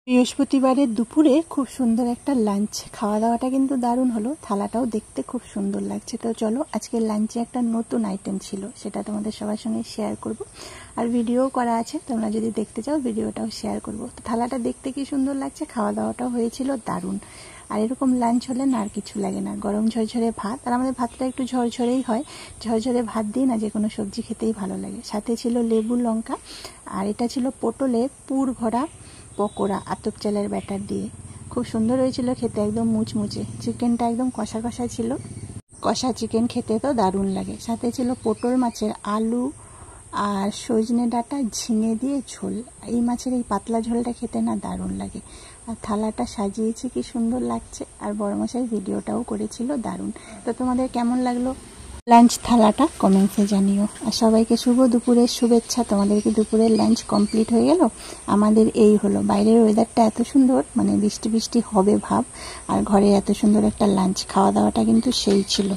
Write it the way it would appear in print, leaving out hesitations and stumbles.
বৃহস্পতিবারের দুপুরে খুব সুন্দর একটা লাঞ্চ, খাওয়া দাওয়াটা কিন্তু দারুণ হলো। থালাটাও দেখতে খুব সুন্দর লাগছে। তো চলো, আজকের লাঞ্চে একটা নতুন আইটেম ছিল, সেটা তোমাদের সবার সঙ্গে শেয়ার করব। আর ভিডিও করা আছে, তোমরা যদি দেখতে চাও ভিডিওটাও শেয়ার করব। তো থালাটা দেখতে কি সুন্দর লাগছে, খাওয়া দাওয়াটাও হয়েছিল দারুণ। আর এরকম লাঞ্চ হলে না আর কিছু লাগে না, গরম ঝরঝরে ভাত। আর আমাদের ভাতটা একটু ঝরঝরেই হয়, ঝরঝরে ভাত দিয়ে না যে কোনো সবজি খেতেই ভালো লাগে। সাথে ছিল লেবু লঙ্কা, আর এটা ছিল পটলের পুর ভরা পকোড়া আতপ চালের ব্যাটার দিয়ে। খুব সুন্দর হয়েছিল খেতে, একদম মুচমুচে। চিকেনটা একদম কষা কষা ছিল, কষা চিকেন খেতে তো দারুণ লাগে। সাথে ছিল পটল মাছের আলু আর সজনে ডাঁটা ঝিঙে দিয়ে ঝোল। এই মাছের এই পাতলা ঝোলটা খেতে না দারুণ লাগে। আর থালাটা সাজিয়েছি কি সুন্দর লাগছে, আর বড়মশাই ভিডিওটাও করেছিল দারুণ। তো তোমাদের কেমন লাগলো লাঞ্চ থালাটা কমেন্টসে জানিও। আর সবাইকে শুভ দুপুরের শুভেচ্ছা। তোমাদেরকে দুপুরের লাঞ্চ কমপ্লিট হয়ে গেল, আমাদের এই হলো। বাইরের ওয়েদারটা এত সুন্দর, মানে বৃষ্টি বৃষ্টি হবে ভাব, আর ঘরে এত সুন্দর একটা লাঞ্চ। খাওয়া দাওয়াটা কিন্তু সেই ছিল।